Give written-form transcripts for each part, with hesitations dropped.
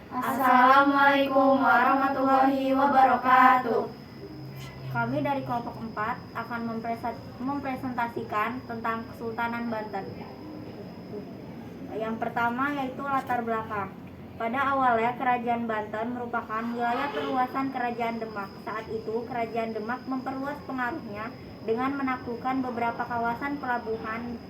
Assalamualaikum warahmatullahi wabarakatuh. Kami dari kelompok 4 akan mempresentasikan tentang Kesultanan Banten. Yang pertama yaitu latar belakang. Pada awalnya Kerajaan Banten merupakan wilayah perluasan Kerajaan Demak. Saat itu Kerajaan Demak memperluas pengaruhnya dengan menaklukkan beberapa kawasan pelabuhan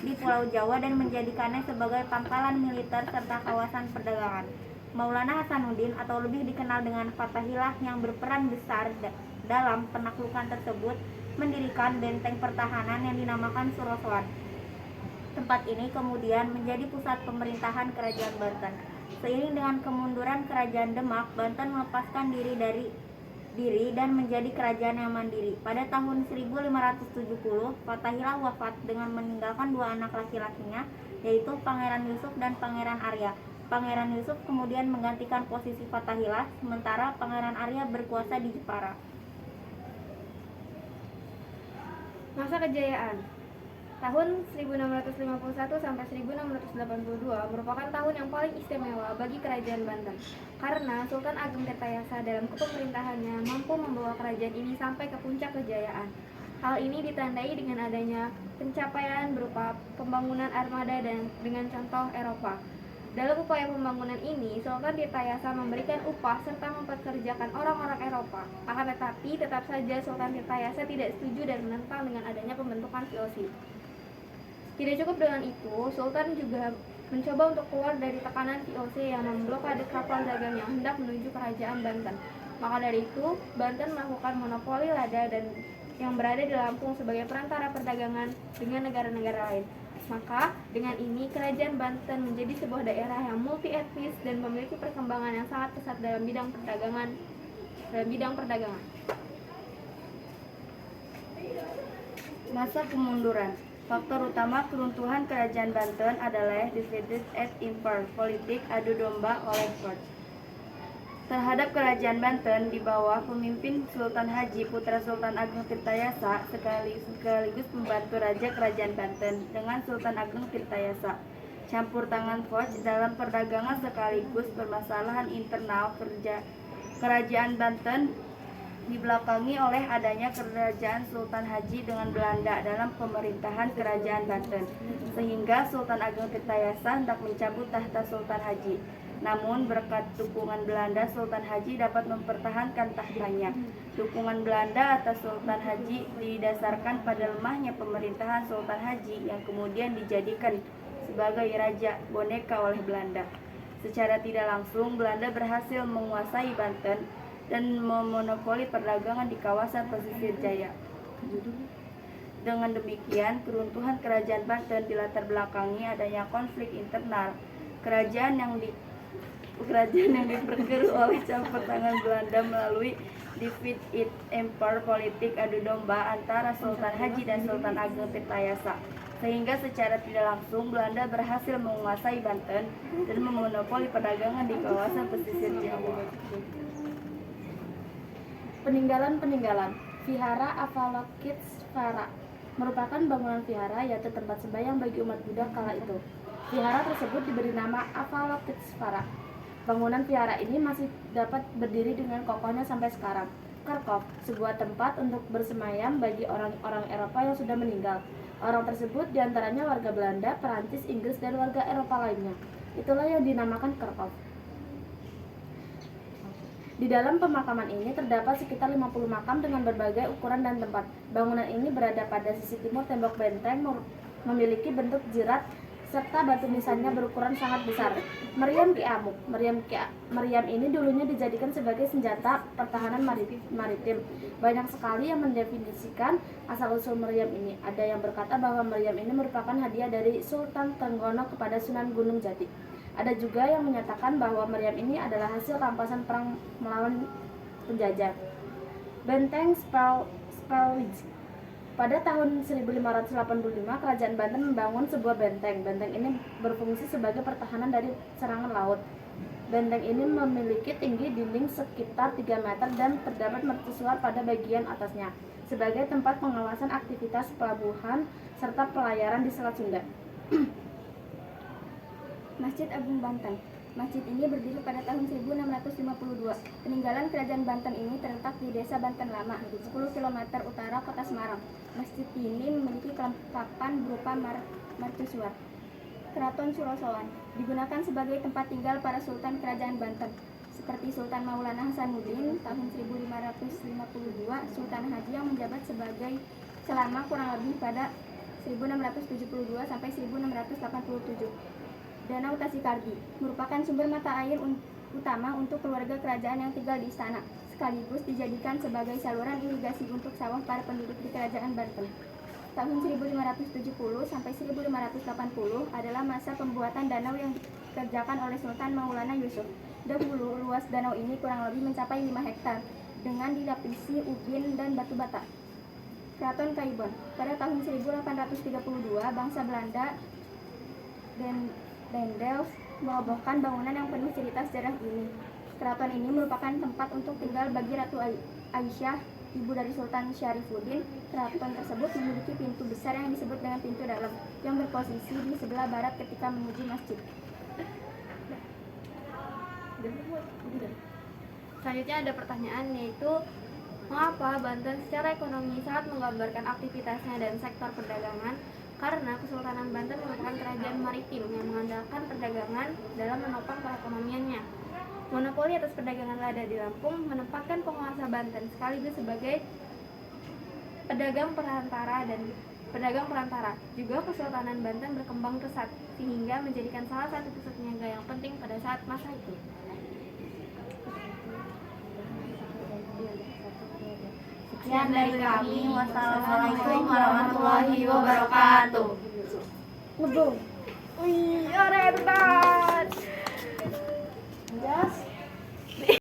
di Pulau Jawa dan menjadikannya sebagai pangkalan militer serta kawasan perdagangan. Maulana Hasanuddin atau lebih dikenal dengan Fatahillah yang berperan besar dalam penaklukan tersebut mendirikan benteng pertahanan yang dinamakan Surosoan. Tempat ini kemudian menjadi pusat pemerintahan Kerajaan Banten. Seiring dengan kemunduran Kerajaan Demak, Banten melepaskan diri dan menjadi kerajaan yang mandiri. Pada tahun 1570, Fatahillah wafat dengan meninggalkan 2 anak laki-lakinya, yaitu Pangeran Yusuf dan Pangeran Arya. Pangeran Yusuf kemudian menggantikan posisi Fatahillah, sementara Pangeran Arya berkuasa di Jepara. Masa kejayaan tahun 1651 sampai 1682 merupakan tahun yang paling istimewa bagi Kerajaan Banten karena Sultan Ageng Tirtayasa dalam kepemerintahannya mampu membawa kerajaan ini sampai ke puncak kejayaan. Hal ini ditandai dengan adanya pencapaian berupa pembangunan armada dan dengan contoh Eropa. Dalam upaya pembangunan ini, Sultan Tirtayasa memberikan upah serta mempekerjakan orang-orang Eropa. Akan tetapi, tetap saja Sultan Tirtayasa tidak setuju dan menentang dengan adanya pembentukan VOC. Tidak cukup dengan itu, Sultan juga mencoba untuk keluar dari tekanan VOC yang memblokade kapal dagang yang hendak menuju Kerajaan Banten. Maka dari itu, Banten melakukan monopoli lada dan yang berada di Lampung sebagai perantara perdagangan dengan negara-negara lain. Maka dengan ini Kerajaan Banten menjadi sebuah daerah yang multi etnis dan memiliki perkembangan yang sangat pesat dalam bidang perdagangan. Masa kemunduran. Faktor utama keruntuhan Kerajaan Banten adalah divided et impera, politik adu domba oleh court terhadap Kerajaan Banten di bawah pemimpin Sultan Haji putra Sultan Ageng Tirtayasa sekaligus pembantu Raja Kerajaan Banten dengan Sultan Ageng Tirtayasa. Campur tangan Foch dalam perdagangan sekaligus permasalahan internal Kerajaan Banten dibelakangi oleh adanya kerajaan Sultan Haji dengan Belanda dalam pemerintahan Kerajaan Banten, sehingga Sultan Ageng Tirtayasa hendak mencabut tahta Sultan Haji. Namun berkat dukungan Belanda, Sultan Haji dapat mempertahankan tahtanya. Dukungan Belanda atas Sultan Haji didasarkan pada lemahnya pemerintahan Sultan Haji yang kemudian dijadikan sebagai raja boneka oleh Belanda. Secara tidak langsung, Belanda berhasil menguasai Banten dan memonopoli perdagangan di kawasan pesisir jaya. Dengan demikian, keruntuhan Kerajaan Banten dilatar belakangi adanya konflik internal kerajaan yang diperkeruh oleh campur tangan Belanda melalui divide et impera, politik adu domba antara Sultan Haji dan Sultan Ageng Tirtayasa, sehingga secara tidak langsung Belanda berhasil menguasai Banten dan memonopoli perdagangan di kawasan pesisir Jawa. Peninggalan Vihara Avalokitesvara merupakan bangunan vihara, yaitu tempat sembahyang bagi umat Buddha kala itu. Vihara tersebut diberi nama Avalokitesvara. Bangunan vihara ini masih dapat berdiri dengan kokohnya sampai sekarang. Kharkov, sebuah tempat untuk bersemayam bagi orang-orang Eropa yang sudah meninggal. Orang tersebut diantaranya warga Belanda, Perancis, Inggris, dan warga Eropa lainnya. Itulah yang dinamakan Kharkov. Di dalam pemakaman ini terdapat sekitar 50 makam dengan berbagai ukuran dan tempat. Bangunan ini berada pada sisi timur tembok benteng, memiliki bentuk jerat serta batu nisannya berukuran sangat besar. Meriam Ki Amuk. Meriam ini dulunya dijadikan sebagai senjata pertahanan maritim. Banyak sekali yang mendefinisikan asal-usul meriam ini. Ada yang berkata bahwa meriam ini merupakan hadiah dari Sultan Trenggono kepada Sunan Gunung Jati. Ada juga yang menyatakan bahwa meriam ini adalah hasil rampasan perang melawan penjajah. Benteng Spelwijk. Pada tahun 1585, Kerajaan Banten membangun sebuah benteng. Benteng ini berfungsi sebagai pertahanan dari serangan laut. Benteng ini memiliki tinggi dinding sekitar 3 meter dan terdapat mercusuar pada bagian atasnya sebagai tempat pengawasan aktivitas pelabuhan serta pelayaran di Selat Sunda. Masjid Agung Banten. Masjid ini berdiri pada tahun 1652. Peninggalan Kerajaan Banten ini terletak di Desa Banten Lama, 10 km utara Kota Semarang. Masjid ini memiliki kelengkapan berupa mercusuar. Keraton Surosowan digunakan sebagai tempat tinggal para sultan Kerajaan Banten, seperti Sultan Maulana Hasanuddin tahun 1552, Sultan Haji yang menjabat sebagai selama kurang lebih pada 1672 sampai 1687. Danau Tasikardi merupakan sumber mata air utama untuk keluarga kerajaan yang tinggal di istana, sekaligus dijadikan sebagai saluran irigasi untuk sawah para penduduk di Kerajaan Banten. Tahun 1570 sampai 1580 adalah masa pembuatan danau yang dikerjakan oleh Sultan Maulana Yusuf. Dahulu luas danau ini kurang lebih mencapai 5 hektar dengan dilapisi ubin dan batu bata. Keraton Kaibon. Pada tahun 1832 bangsa Belanda dan Dendels merobohkan bangunan yang penuh cerita sejarah ini. Keraton ini merupakan tempat untuk tinggal bagi Ratu Aisyah, ibu dari Sultan Syarifuddin. Keraton tersebut memiliki pintu besar yang disebut dengan pintu dalam, yang berposisi di sebelah barat ketika menuju masjid. Selanjutnya ada pertanyaan, yaitu mengapa Banten secara ekonomi sangat menggambarkan aktivitasnya dan sektor perdagangan? Karena Kesultanan Banten merupakan kerajaan maritim yang mengandalkan perdagangan dalam menopang perekonomiannya. Monopoli atas perdagangan lada di Lampung menempatkan penguasa Banten sekaligus sebagai pedagang perantara. Juga Kesultanan Banten berkembang pesat sehingga menjadikan salah satu pusat niaga yang penting pada saat masa itu. Sekian dari kami. Wassalamualaikum warahmatullahi wabarakatuh. Wih,